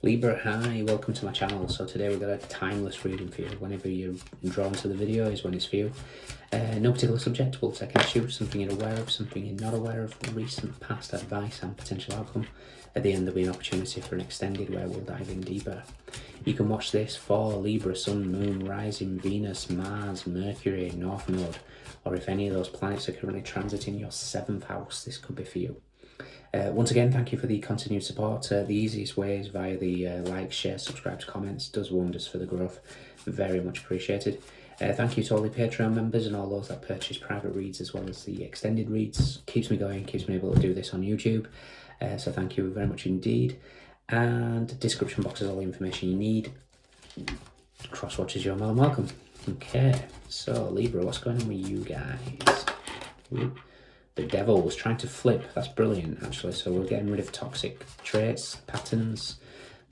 Libra, hi, welcome to my channel. So today we've got a timeless reading for you. Whenever you're drawn to the video is when it's for you. No particular subject, we'll take an issue, something you're aware of, something you're not aware of, recent past advice and potential outcome. At the end there'll be an opportunity for an extended where we'll dive in deeper. You can watch this for Libra, Sun, Moon, Rising, Venus, Mars, Mercury, North Node, or if any of those planets are currently transiting your 7th house, this could be for you. Once again, thank you for the continued support. The easiest way is via the like, share, subscribe, comments. Does wonders for the growth. Very much appreciated. Thank you to all the Patreon members and all those that purchase private reads as well as the extended reads. Keeps me going, keeps me able to do this on YouTube. So thank you very much indeed. And description box is all the information you need. Cross watchers, you're more than welcome. Okay, so Libra, what's going on with you guys? The devil was trying to flip. That's brilliant, actually. So we're getting rid of toxic traits, patterns,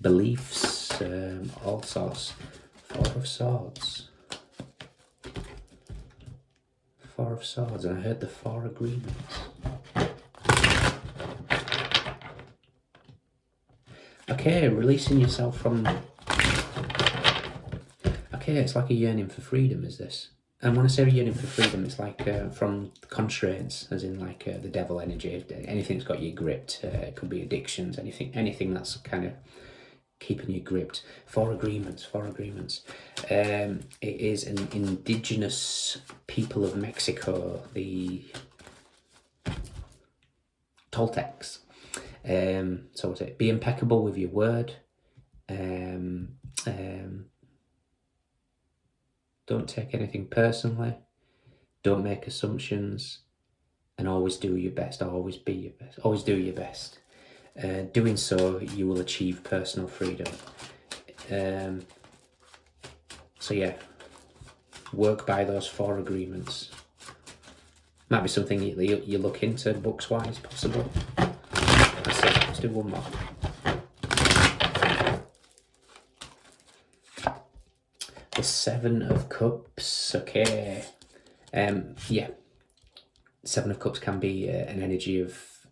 beliefs, all sorts. Four of Swords. Four of Swords, and I heard the 4 agreements. Okay, releasing yourself from... Okay, it's like a yearning for freedom, is this? And when I say yearning for freedom, it's like from constraints, as in like the devil energy. Anything that's got you gripped. It could be addictions, anything that's kind of keeping you gripped. 4 agreements. It is an indigenous people of Mexico, the Toltecs. So what's it? Be impeccable with your word. Don't take anything personally. Don't make assumptions. And always do your best. Always be your best. Always do your best. Doing so, you will achieve personal freedom. So yeah, work by those 4 agreements. Might be something you look into books-wise, possibly. Let's do one more. The 7 of Cups, okay. Yeah, 7 of Cups can be an energy of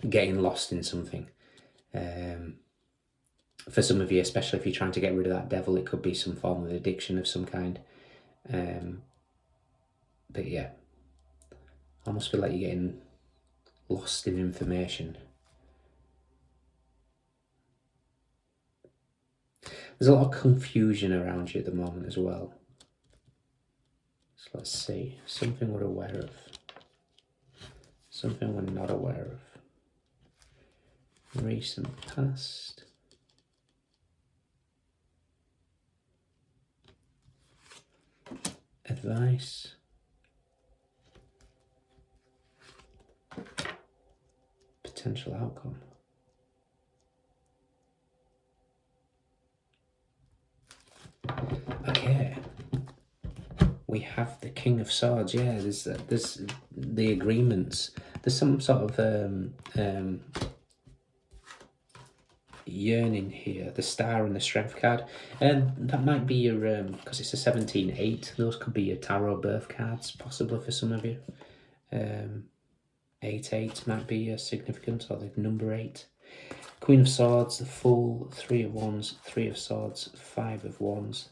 getting lost in something. For some of you, especially if you're trying to get rid of that devil, it could be some form of addiction of some kind. But yeah, I almost feel like you're getting lost in information. There's a lot of confusion around you at the moment as well. So let's see. Something we're aware of. Something we're not aware of. Recent past. Advice. Potential outcome. Okay, we have the King of Swords. Yeah, there's the agreements. There's some sort of yearning here. The Star and the Strength card, and that might be your because it's a 17-8. Those could be your tarot birth cards, possibly for some of you. 8-8 might be significant, or the number 8. Queen of Swords, the Fool, 3 of Wands, 3 of Swords, 5 of Wands,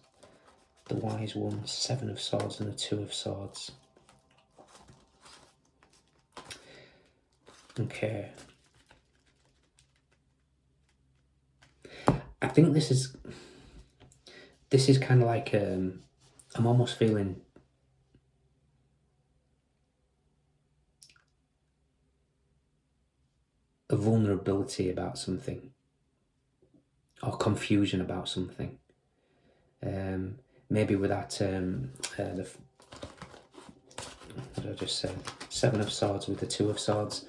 the Wise One, 7 of Swords, and the 2 of Swords. Okay. I think this is kind of like, I'm almost feeling a vulnerability about something, or confusion about something. Maybe with that, what did I just say? 7 of Swords with the 2 of Swords.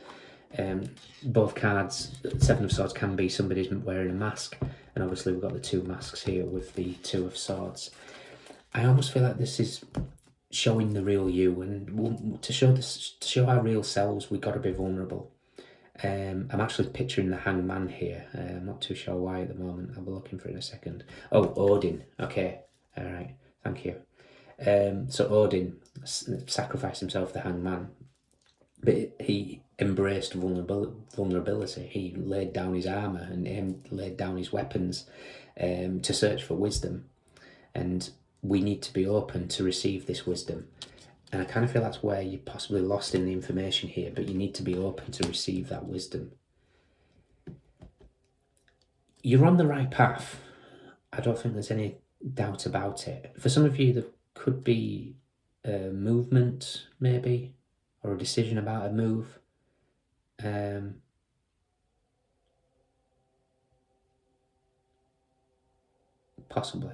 Both cards, 7 of Swords can be somebody's wearing a mask, and obviously we've got the 2 masks here with the 2 of Swords. I almost feel like this is showing the real you, and to show our real selves, we've got to be vulnerable. I'm actually picturing the Hangman here. I'm not too sure why at the moment. I'll be looking for it in a second. Oh, Odin. Okay. All right. Thank you. So Odin sacrificed himself, the Hangman. but he embraced vulnerability. He laid down his armour and laid down his weapons to search for wisdom. And we need to be open to receive this wisdom. And I kind of feel that's where you're possibly lost in the information here, but you need to be open to receive that wisdom. You're on the right path. I don't think there's any doubt about it. For some of you, there could be a movement, maybe, or a decision about a move. Possibly.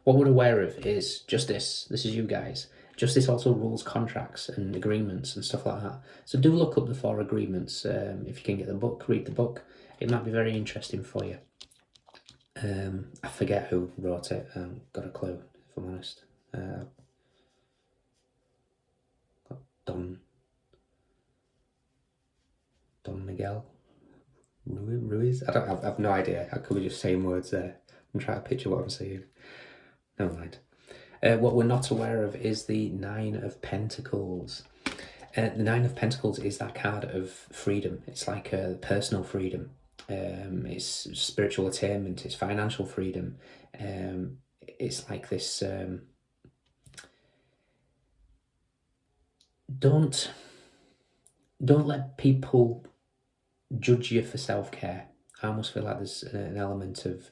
What we're aware of is justice. This is you guys. Justice also rules contracts and agreements and stuff like that. So do look up the 4 agreements. If you can get the book, read the book. It might be very interesting for you. I forget who wrote it. Got a clue, if I'm honest. Don Miguel Ruiz. I have no idea. I could be just saying words there. I'm trying to picture what I'm saying. Never mind. What we're not aware of is the 9 of Pentacles. The 9 of Pentacles is that card of freedom. It's like personal freedom. It's spiritual attainment. It's financial freedom. It's like this. Don't let people judge you for self-care. I almost feel like there's an element of,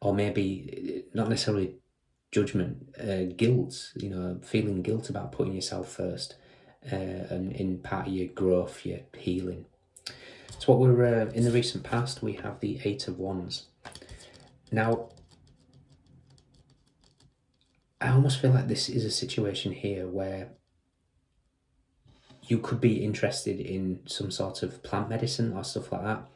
or maybe not necessarily judgment, guilt, feeling guilt about putting yourself first, and in part of your growth, your healing. So what we're, in the recent past, we have the 8 of Wands. Now, I almost feel like this is a situation here where you could be interested in some sort of plant medicine or stuff like that.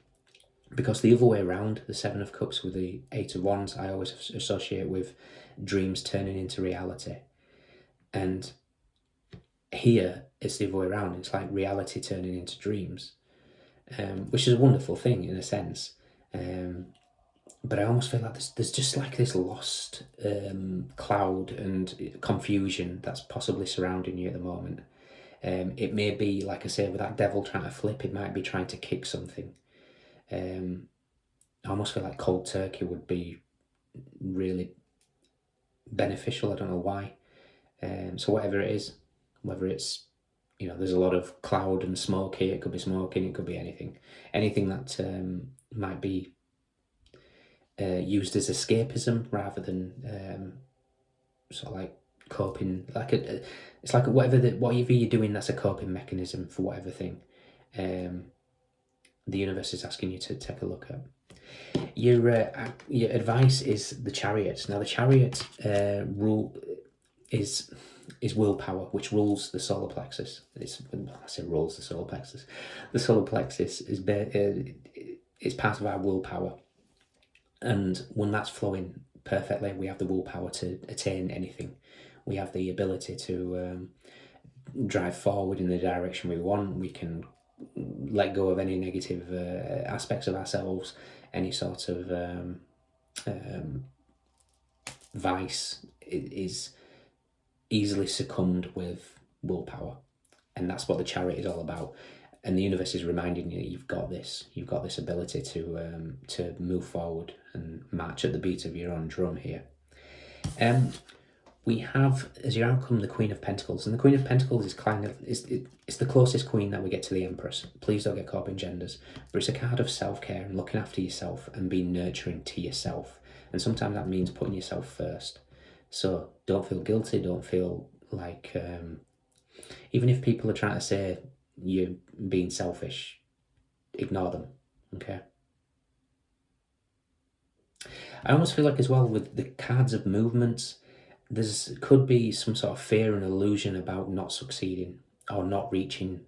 Because the other way around, the 7 of Cups with the 8 of Wands, I always associate with dreams turning into reality. And here, it's the other way around. It's like reality turning into dreams, which is a wonderful thing in a sense. But I almost feel like there's just like this lost cloud and confusion that's possibly surrounding you at the moment. It may be, like I say, with that devil trying to flip, it might be trying to kick something. I almost feel like cold turkey would be really beneficial. I don't know why. So whatever it is, whether it's, there's a lot of cloud and smoke here. It could be smoking. It could be anything. Anything that might be used as escapism rather than sort of like coping. It's like whatever you're doing, that's a coping mechanism for whatever thing. The universe is asking you to take a look at. Your advice is the Chariot. Now the Chariot rule is willpower, which rules the solar plexus. I say rules the solar plexus. The solar plexus is it's part of our willpower, and when that's flowing perfectly, we have the willpower to attain anything. We have the ability to drive forward in the direction we want. We can let go of any negative aspects of ourselves, any sort of vice is easily succumbed with willpower. And that's what the Chariot is all about. And the universe is reminding you, you've got this ability to move forward and march at the beat of your own drum here. We have, as your outcome, the Queen of Pentacles. And the Queen of Pentacles is it's the closest queen that we get to the Empress. Please don't get caught up in genders. But it's a card of self-care and looking after yourself and being nurturing to yourself. And sometimes that means putting yourself first. So don't feel guilty. Don't feel like, even if people are trying to say you're being selfish, ignore them, okay? I almost feel like as well with the cards of movements, could be some sort of fear and illusion about not succeeding or not reaching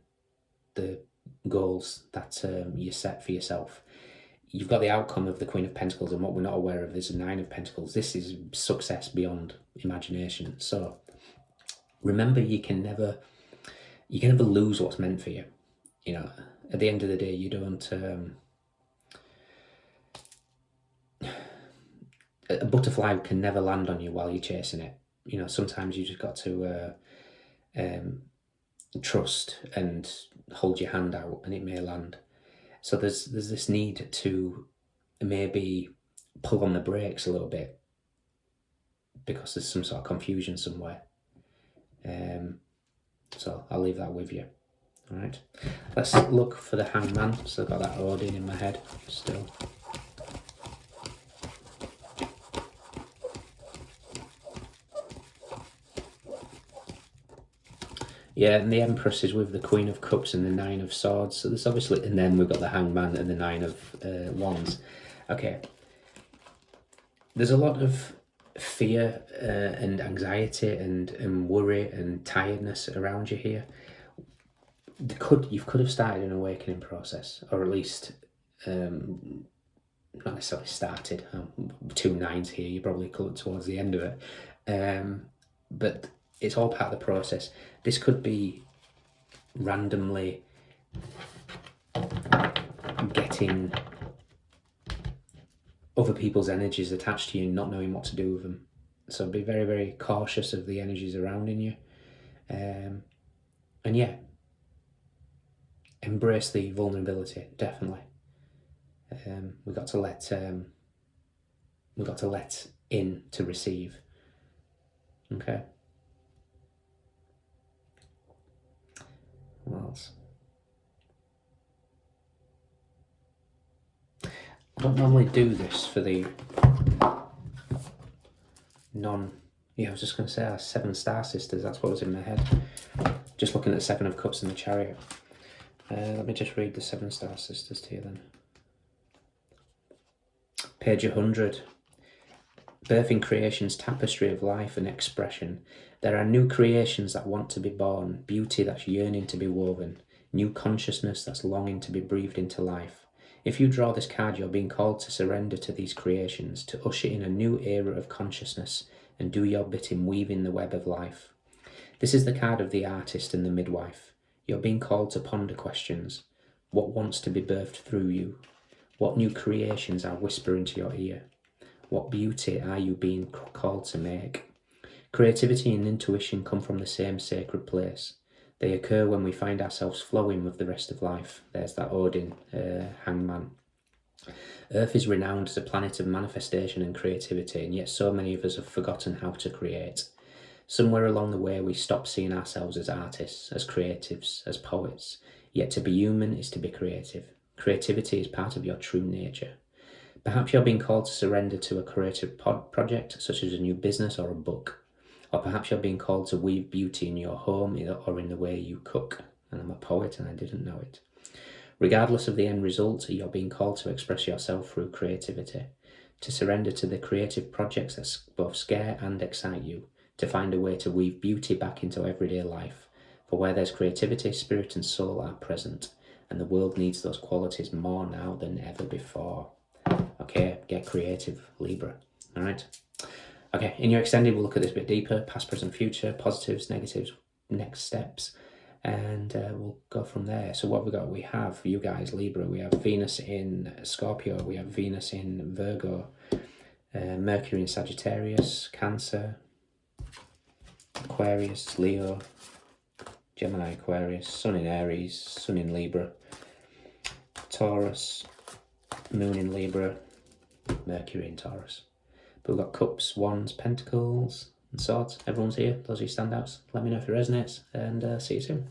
the goals that you set for yourself. You've got the outcome of the Queen of Pentacles, and what we're not aware of is the 9 of Pentacles. This is success beyond imagination. So remember, you can never lose what's meant for you. At the end of the day, you don't. A butterfly can never land on you while you're chasing it. Sometimes you just got to trust and hold your hand out, and it may land. So there's this need to maybe pull on the brakes a little bit because there's some sort of confusion somewhere. So I'll leave that with you. All right, let's look for the Hangman. So I've got that Odin in my head still. Yeah, and the Empress is with the Queen of Cups and the Nine of Swords. So there's obviously, and then we've got the Hangman and the Nine of Wands. Okay. There's a lot of fear and anxiety and worry and tiredness around you here. You could have started an awakening process, or at least not necessarily started. 2 9s here. You're probably towards the end of it, but it's all part of the process. This could be randomly getting other people's energies attached to you and not knowing what to do with them. So be very, very cautious of the energies surrounding you. And yeah, embrace the vulnerability, definitely. We've got to let in to receive. Okay. What else? I don't normally do this for the I was just going to say our 7 star sisters, that's what was in my head. Just looking at the 7 of Cups and the Chariot. Let me just read the 7 star sisters to you then. Page 100. Birthing creation's tapestry of life and expression. There are new creations that want to be born, beauty that's yearning to be woven, new consciousness that's longing to be breathed into life. If you draw this card, you're being called to surrender to these creations, to usher in a new era of consciousness and do your bit in weaving the web of life. This is the card of the artist and the midwife. You're being called to ponder questions. What wants to be birthed through you? What new creations are whispering to your ear? What beauty are you being called to make? Creativity and intuition come from the same sacred place. They occur when we find ourselves flowing with the rest of life. There's that Odin, Hangman. Earth is renowned as a planet of manifestation and creativity, and yet so many of us have forgotten how to create. Somewhere along the way we stop seeing ourselves as artists, as creatives, as poets. Yet to be human is to be creative. Creativity is part of your true nature. Perhaps you're being called to surrender to a creative project, such as a new business or a book. Or perhaps you're being called to weave beauty in your home or in the way you cook. And I'm a poet and I didn't know it. Regardless of the end result, you're being called to express yourself through creativity, to surrender to the creative projects that both scare and excite you, to find a way to weave beauty back into everyday life. For where there's creativity, spirit and soul are present, and the world needs those qualities more now than ever before. Okay, get creative, Libra. All right. Okay, in your extended, we'll look at this a bit deeper, past, present, future, positives, negatives, next steps, and we'll go from there. So what we have, you guys, Libra, we have Venus in Scorpio, we have Venus in Virgo, Mercury in Sagittarius, Cancer, Aquarius, Leo, Gemini, Aquarius, Sun in Aries, Sun in Libra, Taurus, Moon in Libra, Mercury in Taurus. But we've got Cups, Wands, Pentacles, and Swords. Everyone's here. Those are your standouts. Let me know if it resonates, and see you soon.